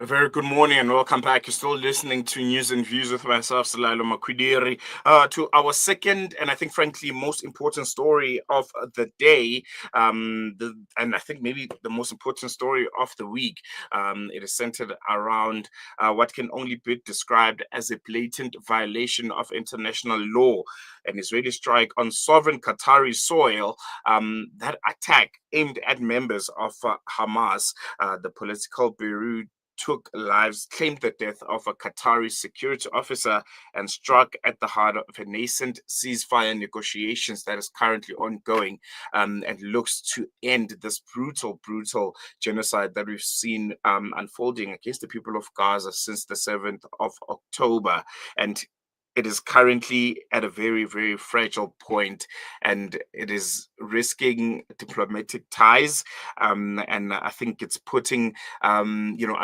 A very good morning and welcome back. You're still listening to News and Views with myself, Salalo Makwidiri, to our second and I think, frankly, most important story of the day, and I think maybe the most important story of the week. It is centered around what can only be described as a blatant violation of international law, an Israeli strike on sovereign Qatari soil. That attack aimed at members of Hamas, the political bureau took lives, claimed the death of a Qatari security officer, and struck at the heart of a nascent ceasefire negotiations that is currently ongoing, and looks to end this brutal genocide that we've seen unfolding against the people of Gaza since the 7th of October. And it is currently at a very fragile point, and it is risking diplomatic ties. And I think it's putting, a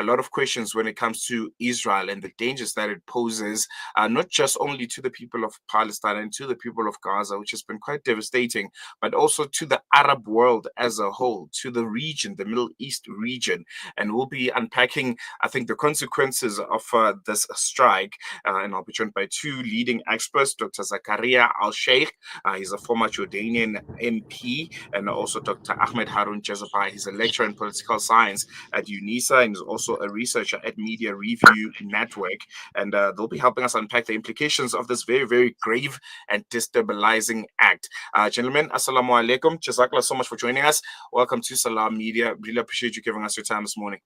lot of questions when it comes to Israel and the dangers that it poses, not just only to the people of Palestine and to the people of Gaza, which has been quite devastating, but also to the Arab world as a whole, to the region, the Middle East region. And we'll be unpacking, I think, the consequences of this strike. And I'll be joined by two leading experts, Dr. Zakariyya Al-Sheik. He's a former Jordanian MP, and also Dr. Ahmed Haroon Jhazbhay. He's a lecturer in political science at UNISA and is also a researcher at Media Review Network. And they'll be helping us unpack the implications of this very grave and destabilizing act. Gentlemen, assalamu alaikum. Jazakallah so much for joining us. Welcome to Salam Media. Really appreciate you giving us your time this morning.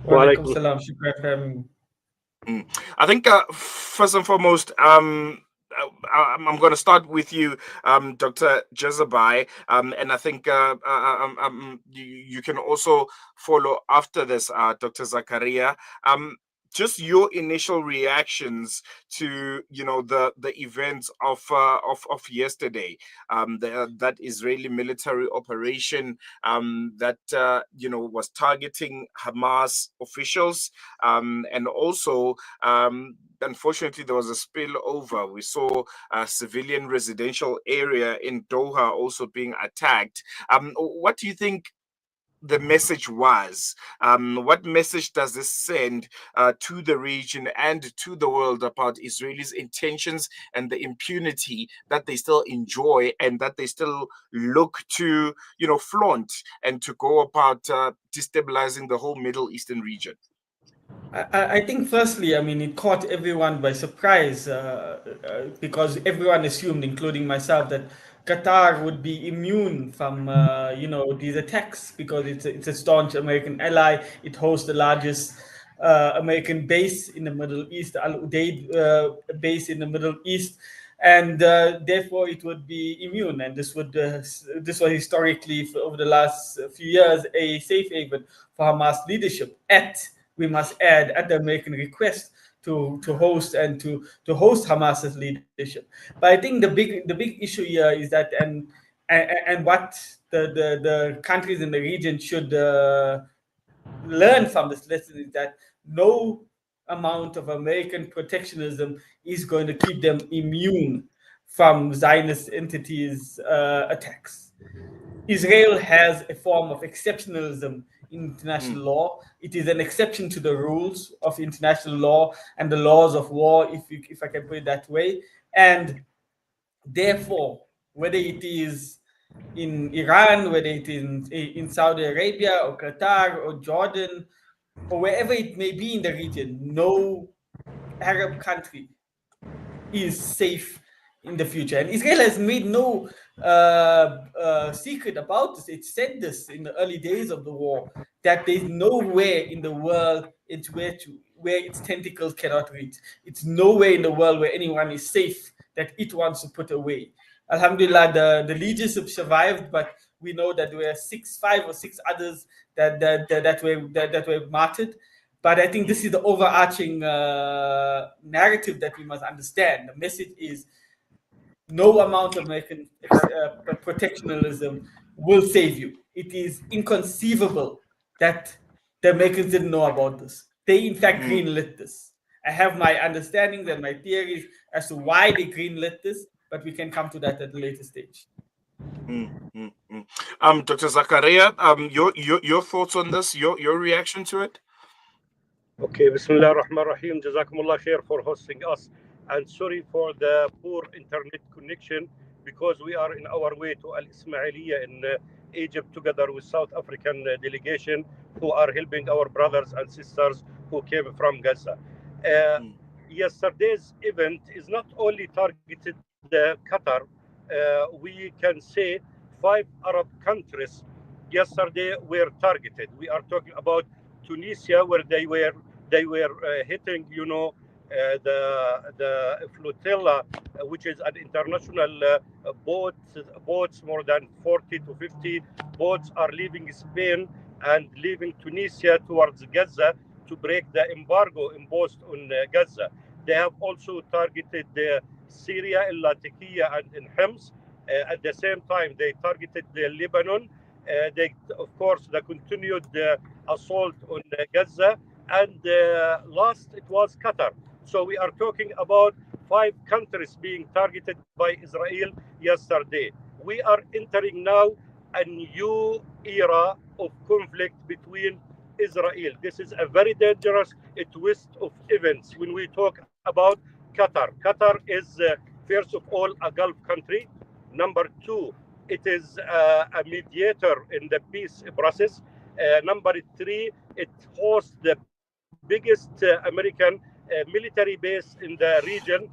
Wa alaikum salam. Shukran for having me. I think first and foremost, I'm going to start with you, Dr. Jhazbhay, and I think you can also follow after this, Dr. Zakariyya. Just your initial reactions to the events of yesterday, that Israeli military operation that was targeting Hamas officials, and also unfortunately there was a spillover. We saw a civilian residential area in Doha also being attacked. What do you think the message was? What message does this send to the region and to the world about Israelis' intentions and the impunity that they still enjoy and that they still look to, flaunt and to go about destabilizing the whole Middle Eastern region? I think firstly, it caught everyone by surprise because everyone assumed, including myself, that Qatar would be immune from these attacks because it's a staunch American ally. It hosts the largest American base in the Middle East, Al-Imdaad base in the Middle East, and therefore it would be immune. And this was historically, over the last few years, a safe haven for Hamas leadership. We must add, at the American request, to host Hamas's leadership. But I think the big issue here is that, and what the countries in the region should learn from this lesson is that no amount of American protectionism is going to keep them immune from Zionist entities' attacks. Israel has a form of exceptionalism in international law. It is an exception to the rules of international law and the laws of war, if I can put it that way. And therefore, whether it is in Iran, whether it is in Saudi Arabia or Qatar or Jordan or wherever it may be in the region, no Arab country is safe in the future. And Israel has made no secret about this. It said this in the early days of the war, that there's nowhere in the world where its tentacles cannot reach. It's nowhere in the world where anyone is safe that it wants to put away. Alhamdulillah, the leadership survived, but we know that there were 5 or 6 others that were martyred. But I think this is the overarching narrative that we must understand. The message is no amount of American protectionism will save you. It is inconceivable that the Americans didn't know about this. They, in fact, greenlit this. I have my understandings and my theories as to why they greenlit this, but we can come to that at a later stage. Dr. Zakariyya, your thoughts on this, your reaction to it? Okay, Bismillah ar-Rahman ar-Rahim. Jazakumullah khair for hosting us. And sorry for the poor internet connection because we are in our way to Al-Ismailiyya in Egypt together with South African delegation who are helping our brothers and sisters who came from Gaza. Uh, Mm, Yesterday's event is not only targeted Qatar, we can say 5 Arab countries yesterday were targeted. We are talking about Tunisia, where they were hitting, the flotilla, which is an international boats. More than 40 to 50 boats are leaving Spain and leaving Tunisia towards Gaza to break the embargo imposed on Gaza. They have also targeted Syria, in Latakia and in Hims. At the same time, they targeted Lebanon. They, of course, the continued assault on Gaza, and last it was Qatar. So we are talking about 5 countries being targeted by Israel yesterday. We are entering now a new era of conflict between Israel. This is a very dangerous twist of events when we talk about Qatar. Qatar is, first of all, a Gulf country. Number two, it is a mediator in the peace process. Number three, it hosts the biggest American military base in the region.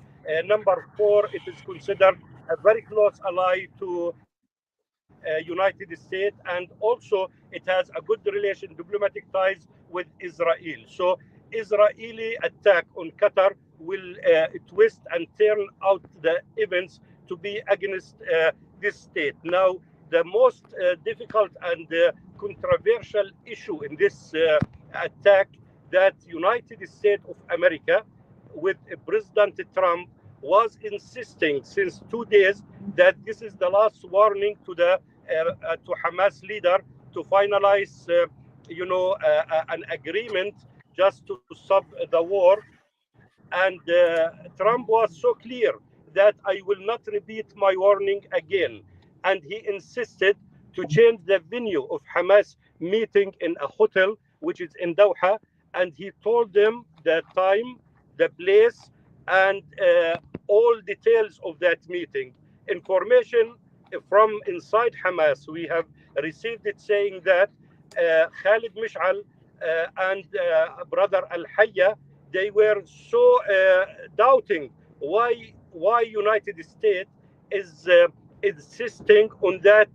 Number four, it is considered a very close ally to United States, and also it has a good relation, diplomatic ties with Israel. So Israeli attack on Qatar will twist and turn out the events to be against this state. Now, the most difficult and controversial issue in this attack that United States of America with President Trump was insisting since 2 days that this is the last warning to Hamas leader to finalize, an agreement just to stop the war. And Trump was so clear that I will not repeat my warning again. And he insisted to change the venue of Hamas meeting in a hotel, which is in Doha. And he told them the time, the place, and all details of that meeting. Information from inside Hamas, we have received it saying that Khalid Mish'al and brother Al-Hayya, they were so doubting why United States is insisting on that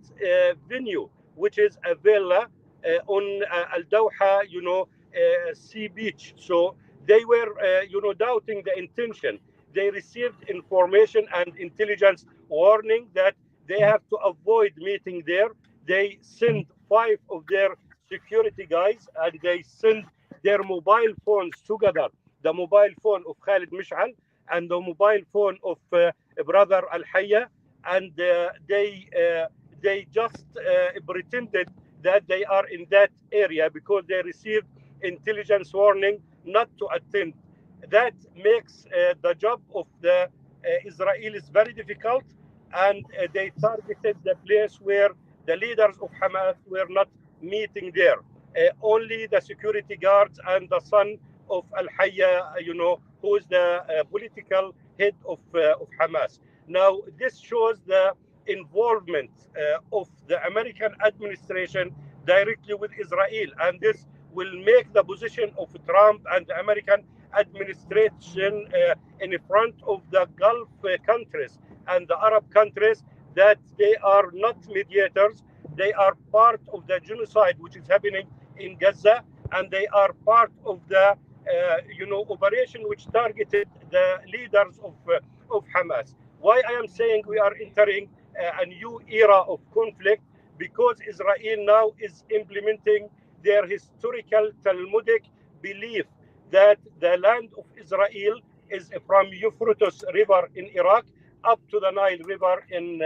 venue, which is a villa on Al Doha, sea beach. So they were, doubting the intention. They received information and intelligence warning that they have to avoid meeting there. They sent 5 of their security guys and they sent their mobile phones together, the mobile phone of Khalid Mish'al and the mobile phone of brother Al Hayya, and they just pretended that they are in that area because they received intelligence warning not to attend. That makes the job of the Israelis very difficult, and they targeted the place where the leaders of Hamas were not meeting there. Only the security guards and the son of Al Hayya, who is the political head of Hamas. Now, this shows the involvement of the American administration directly with Israel, and this will make the position of Trump and the American administration in front of the Gulf countries and the Arab countries that they are not mediators. They are part of the genocide which is happening in Gaza, and they are part of the operation which targeted the leaders of Hamas. Why I am saying we are entering a new era of conflict? Because Israel now is implementing their historical Talmudic belief that the land of Israel is from Euphrates River in Iraq up to the Nile River in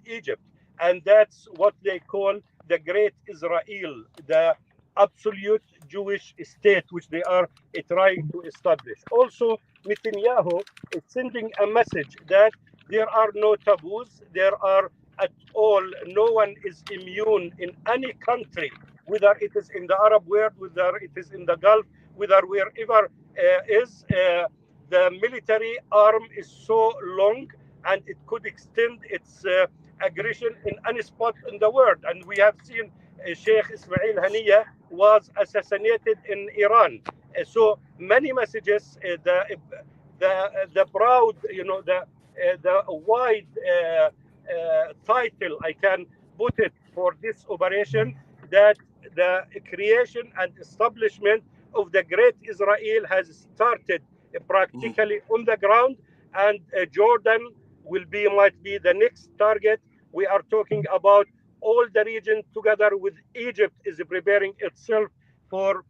Egypt, and that's what they call the Great Israel, the absolute Jewish state which they are trying to establish. Also, Netanyahu is sending a message that there are no taboos, there are at all, no one is immune in any country whether it is in the Arab world, whether it is in the Gulf, whether wherever the military arm is so long, and it could extend its aggression in any spot in the world. And we have seen Sheikh Ismail Haniya was assassinated in Iran. So many messages. The broad, the wide title I can put it for this operation, that the creation and establishment of the Great Israel has started practically on the ground, and Jordan might be the next target. We are talking about all the region together with Egypt is preparing itself for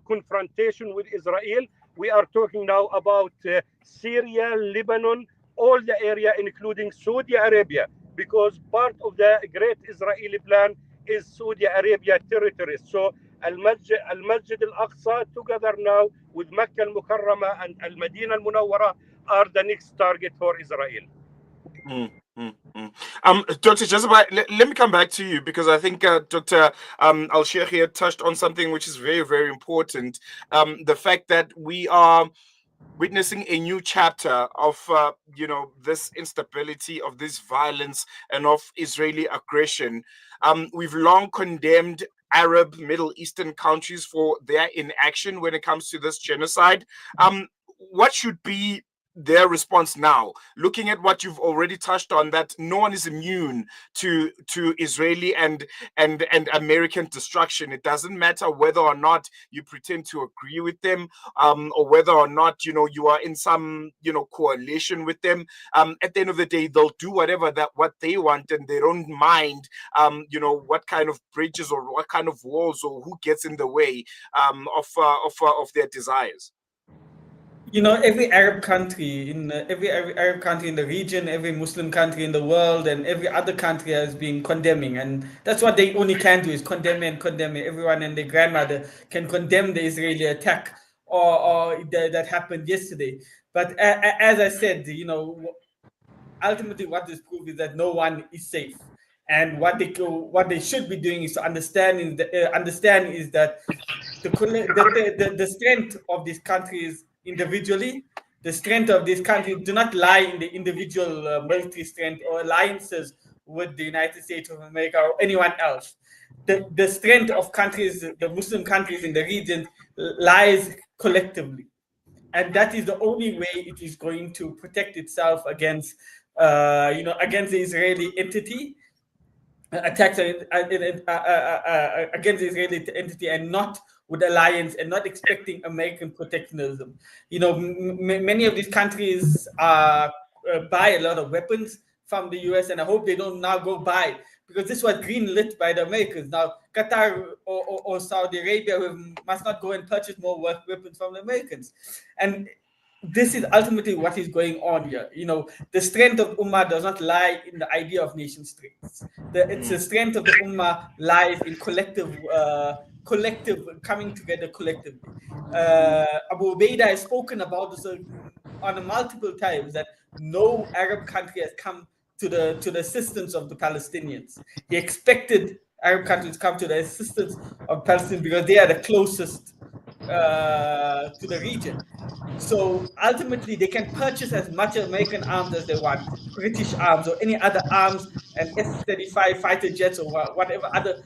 confrontation with Israel. We are talking now about Syria, Lebanon, all the area, including Saudi Arabia, because part of the Great Israeli plan is Saudi Arabia territories. So Al-Masjid Al-Aqsa together now with Mecca Al-Mukarrama and Al-Madinah Al-Munawwara are the next target for Israel. Dr. Jhazbhay, let me come back to you, because I think Dr. Al-Sheik here touched on something which is very, very important. The fact that we are witnessing a new chapter of this instability, of this violence, and of Israeli aggression. We've long condemned Arab Middle Eastern countries for their inaction when it comes to this genocide. What should be their response now, looking at what you've already touched on, that no one is immune to Israeli and American destruction? It doesn't matter whether or not you pretend to agree with them, or whether or not you are in some coalition with them. At the end of the day, they'll do what they want, and they don't mind what kind of bridges or what kind of walls or who gets in the way of their desires. Every Arab country every Arab country in the region, every Muslim country in the world, and every other country has been condemning, and that's what they only can do, is condemn and condemn. Everyone and their grandmother can condemn the Israeli attack or that happened yesterday. But as I said, ultimately what this proves is that no one is safe. And what they should be doing is to understand is that the strength of these countries individually, the strength of this country do not lie in the individual military strength or alliances with the United States of America or anyone else. The strength of countries, the Muslim countries in the region, lies collectively. And that is the only way it is going to protect itself against against the Israeli entity, attacks against the Israeli entity, and not with alliance, and not expecting American protectionism. Many of these countries buy a lot of weapons from the US, and I hope they don't now go buy, because this was greenlit by the Americans. Now, Qatar or Saudi Arabia must not go and purchase more weapons from the Americans. And this is ultimately what is going on here. The strength of Ummah does not lie in the idea of nation states. The strength of the Ummah lies in collective coming together collectively. Abu Ubaidah has spoken about this on multiple times, that no Arab country has come to the assistance of the Palestinians. He expected Arab countries to come to the assistance of Palestinians because they are the closest to the region. So ultimately, they can purchase as much American arms as they want, British arms or any other arms, and F-35 fighter jets or whatever other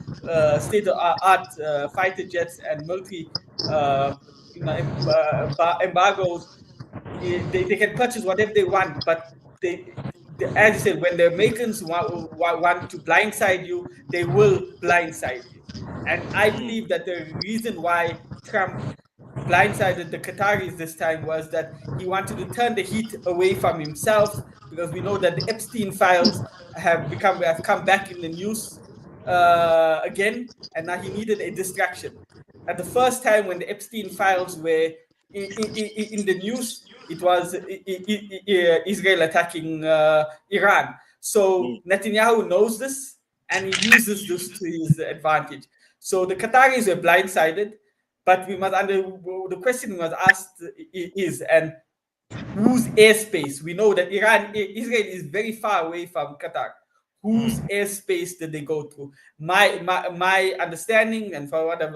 state-of-art fighter jets and military embargoes. They can purchase whatever they want, but as you said, when the Americans want to blindside you, they will blindside you. And I believe that the reason why Trump blindsided the Qataris this time was that he wanted to turn the heat away from himself, because we know that the Epstein files have come back in the news again, and now he needed a distraction. At the first time when the Epstein files were in the news, it was Israel attacking Iran. So Netanyahu knows this, and he uses this to his advantage. So the Qataris were blindsided, but the question was asked is, and whose airspace? We know that Israel is very far away from Qatar. whose airspace did they go through? My understanding, and for what I've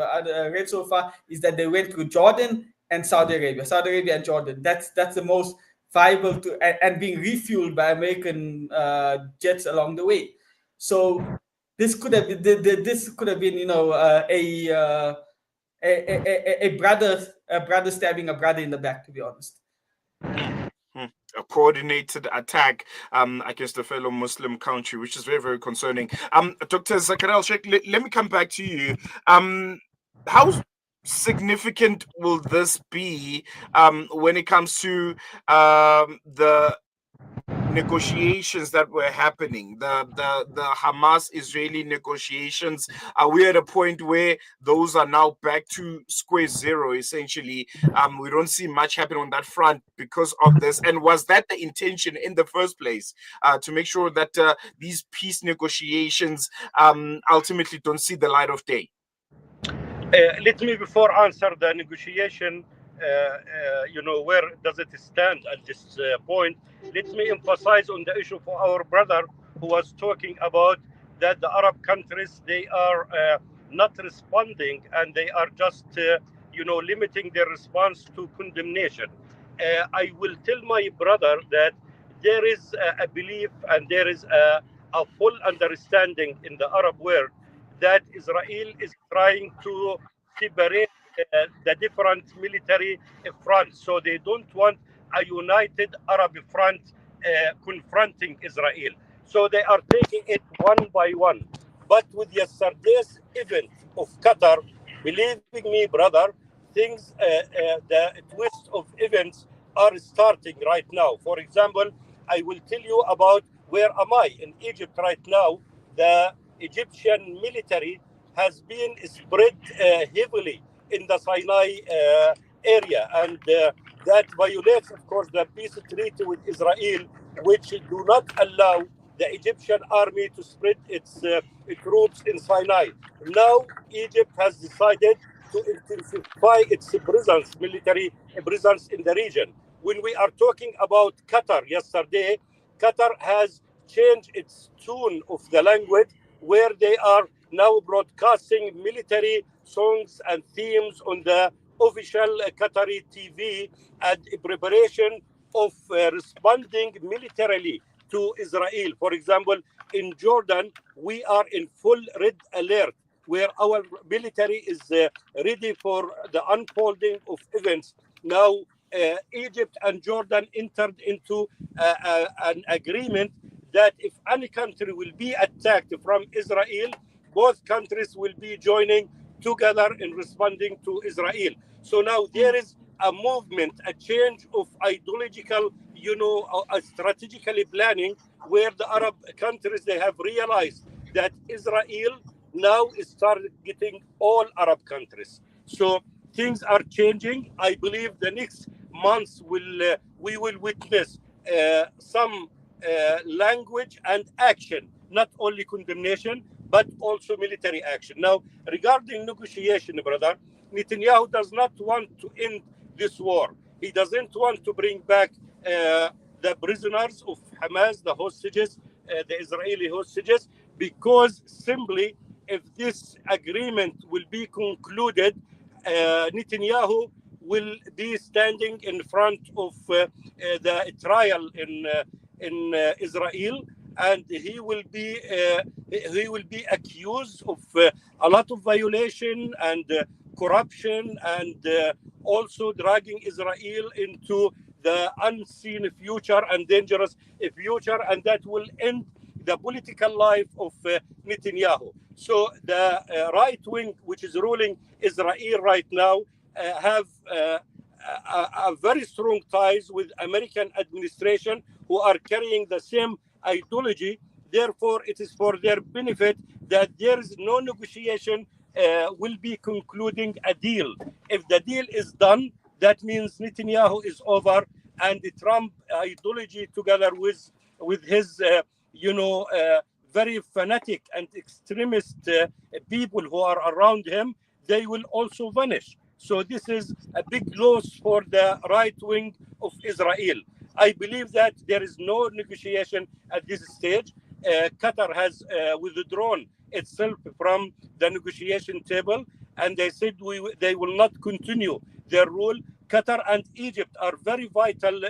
read so far, is that they went through Jordan and Saudi Arabia and Jordan. That's the most viable to and being refueled by American jets along the way. So this could have been, you know, a brother stabbing a brother in the back, to be honest. A coordinated attack against a fellow Muslim country, which is very, very concerning. Dr. Zakariyya Al-Sheik, let me come back to you. How significant will this be when it comes to the negotiations that were happening, the Hamas Israeli negotiations? Are we at a point where those are now back to square zero, essentially? We don't see much happen on that front because of this. And was that the intention in the first place, to make sure that these peace negotiations ultimately don't see the light of day? Let me, before answer the negotiation, you know, where does it stand at this point? Let me emphasize on the issue for our brother who was talking about that the Arab countries, they are not responding, and they are just, you know, limiting their response to condemnation. I will tell my brother that there is a belief and there is a full understanding in the Arab world that Israel is trying to separate the different military fronts. So they don't want a united Arab front confronting Israel. So they are taking it one by one. But with yesterday's event of Qatar, believing me, brother, things, the twist of events are starting right now. For example, I will tell you about where am I in Egypt right now. The Egyptian military has been spread heavily in the Sinai area, and that violates, of course, the peace treaty with Israel, which do not allow the Egyptian army to spread its troops in Sinai. Now, Egypt has decided to intensify its presence, military presence in the region. When we are talking about Qatar yesterday, Qatar has changed its tune of the language, where they are now broadcasting military songs and themes on the official Qatari TV and in preparation of responding militarily to Israel. For example, in Jordan, we are in full red alert, where our military is ready for the unfolding of events. Now, Egypt and Jordan entered into an agreement that if any country will be attacked from Israel, both countries will be joining together in responding to Israel. So now there is a movement, a change of ideological, you know, strategically planning, where the Arab countries, they have realized that Israel now is targeting all Arab countries. So things are changing. I believe the next months we will witness some language and action, not only condemnation, but also military action. Now, regarding negotiation, brother, Netanyahu does not want to end this war. He doesn't want to bring back the prisoners of Hamas, the hostages, the Israeli hostages, because simply if this agreement will be concluded, Netanyahu will be standing in front of the trial in Israel, and he will be accused of a lot of violation and corruption, and also dragging Israel into the unseen future and dangerous future, and that will end the political life of Netanyahu. So the right wing, which is ruling Israel right now, have a very strong ties with American administration, who are carrying the same ideology. Therefore, it is for their benefit that there is no negotiation will be concluding a deal. If the deal is done, that means Netanyahu is over, and the Trump ideology, together with his very fanatic and extremist people who are around him, they will also vanish. So this is a big loss for the right wing of Israel. I believe that there is no negotiation at this stage. Qatar has withdrawn itself from the negotiation table, and they said they will not continue their rule. Qatar and Egypt are very vital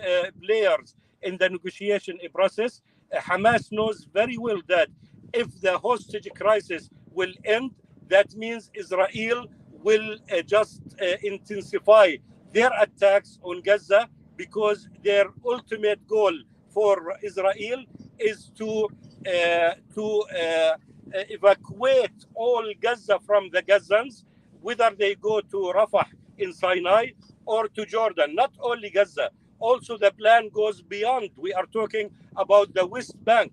players in the negotiation process. Hamas knows very well that if the hostage crisis will end, that means Israel will just intensify their attacks on Gaza, because their ultimate goal for Israel is to evacuate all Gaza from the Gazans, whether they go to Rafah in Sinai or to Jordan. Not only Gaza, also the plan goes beyond. We are talking about the West Bank.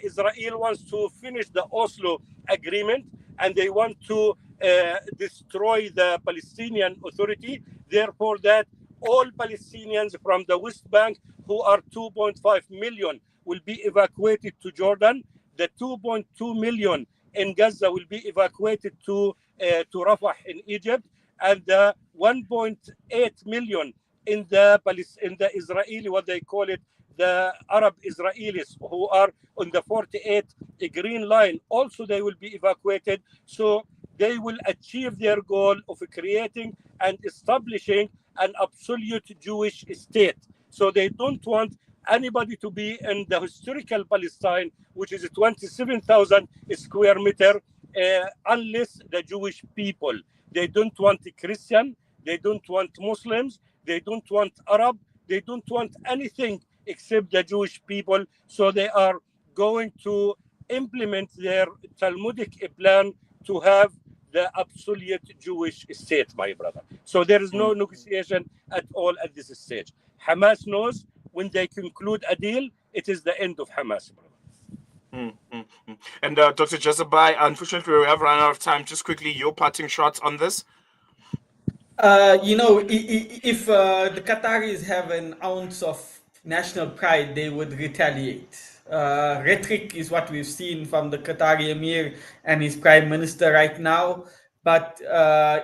Israel wants to finish the Oslo agreement, and they want to destroy the Palestinian Authority. Therefore, that all Palestinians from the West Bank, who are 2.5 million, will be evacuated to Jordan. The 2.2 million in Gaza will be evacuated to Rafah in Egypt, and the 1.8 million in the Israeli, what they call it, the Arab Israelis, who are on the 48 Green Line, also they will be evacuated. So they will achieve their goal of creating and establishing an absolute Jewish state. So they don't want anybody to be in the historical Palestine, which is 27,000 square meter, unless the Jewish people. They don't want the Christian, they don't want Muslims, they don't want Arab, they don't want anything except the Jewish people. So they are going to implement their Talmudic plan to have the absolute Jewish state, my brother. So there is no negotiation at all at this stage. Hamas knows when they conclude a deal, it is the end of Hamas, brother. And Dr. Jhazbhay, unfortunately, we have run out of time. Just quickly, your parting shots on this. If the Qataris have an ounce of national pride, they would retaliate. Rhetoric is what we've seen from the Qatari Emir and his prime minister right now. But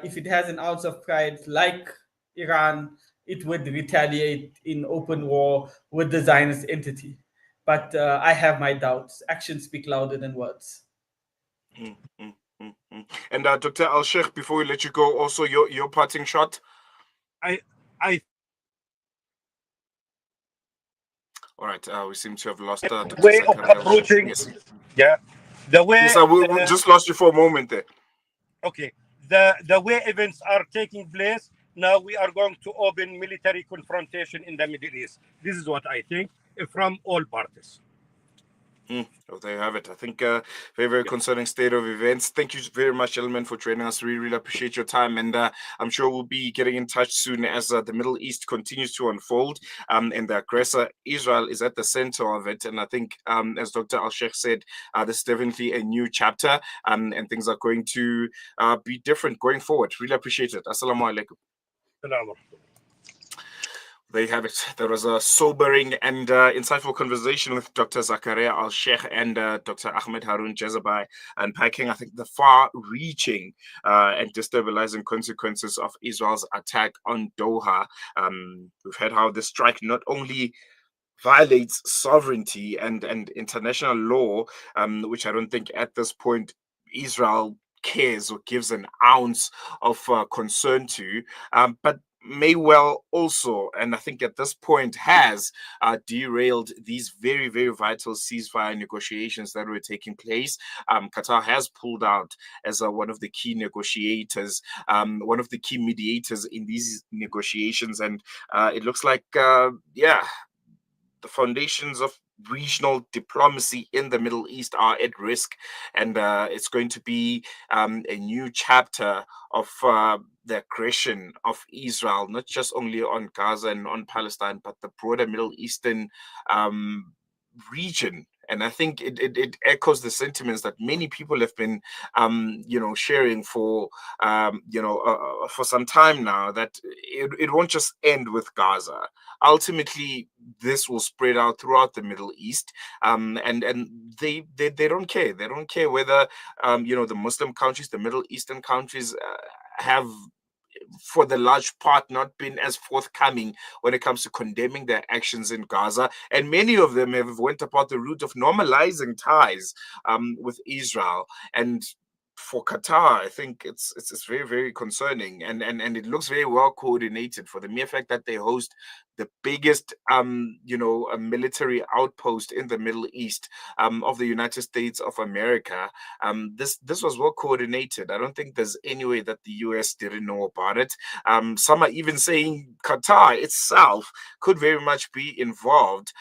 if it has an ounce of pride, like Iran, it would retaliate in open war with the Zionist entity. But I have my doubts. Actions speak louder than words. And Dr. Al-Sheik, before we let you go, also your parting shot. I All right, we seem to have lost Dr. way of Zakariyya. approaching. Yes. Yeah, the way. Yes, we just lost you for a moment there. Okay, the way events are taking place now, we are going to open military confrontation in the Middle East. This is what I think from all parties. Oh, there you have it. I think very, very concerning state of events. Thank you very much, gentlemen, for joining us. We really appreciate your time. And I'm sure we'll be getting in touch soon as the Middle East continues to unfold. And the aggressor, Israel, is at the center of it. And I think, as Dr. Al-Sheik said, this is definitely a new chapter. And things are going to be different going forward. Really appreciate it. Assalamu alaikum. There you have it. There was a sobering and insightful conversation with Dr. Zakariyya Al-Sheik and Dr. Ahmed Haroon Jhazbhay, unpacking, I think, the far-reaching and destabilizing consequences of Israel's attack on Doha. We've heard how the strike not only violates sovereignty and international law, which I don't think at this point Israel cares or gives an ounce of concern to, but may well also, and I think at this point has derailed these very, very vital ceasefire negotiations that were taking place. Qatar has pulled out as one of the key negotiators, one of the key mediators in these negotiations, and it looks like, the foundations of regional diplomacy in the Middle East are at risk, and it's going to be a new chapter of the aggression of Israel, not just only on Gaza and on Palestine, but the broader Middle Eastern region. And I think it echoes the sentiments that many people have been, sharing for, for some time now, that it won't just end with Gaza. Ultimately, this will spread out throughout the Middle East, and they don't care. They don't care whether, the Muslim countries, the Middle Eastern countries have for the large part, not been as forthcoming when it comes to condemning their actions in Gaza, and many of them have went about the route of normalizing ties with Israel. And for Qatar, I think it's very, very concerning, and it looks very well coordinated, for the mere fact that they host the biggest a military outpost in the Middle East of the United States of America. This was well coordinated. I don't think there's any way that the US didn't know about it. Some are even saying Qatar itself could very much be involved.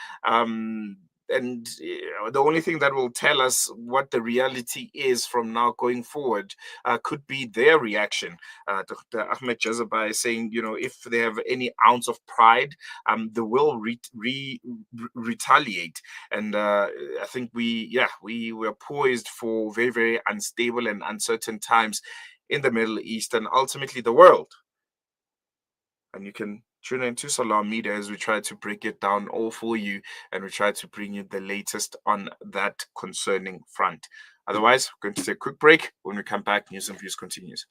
And the only thing that will tell us what the reality is from now going forward could be their reaction. Dr. Ahmed Jhazbhay saying, if they have any ounce of pride, they will retaliate. And I think we were poised for very, very unstable and uncertain times in the Middle East and ultimately the world. And you can tune into Salam Media as we try to break it down all for you, and we try to bring you the latest on that concerning front. Otherwise, we're going to take a quick break. When we come back, News and Views continues.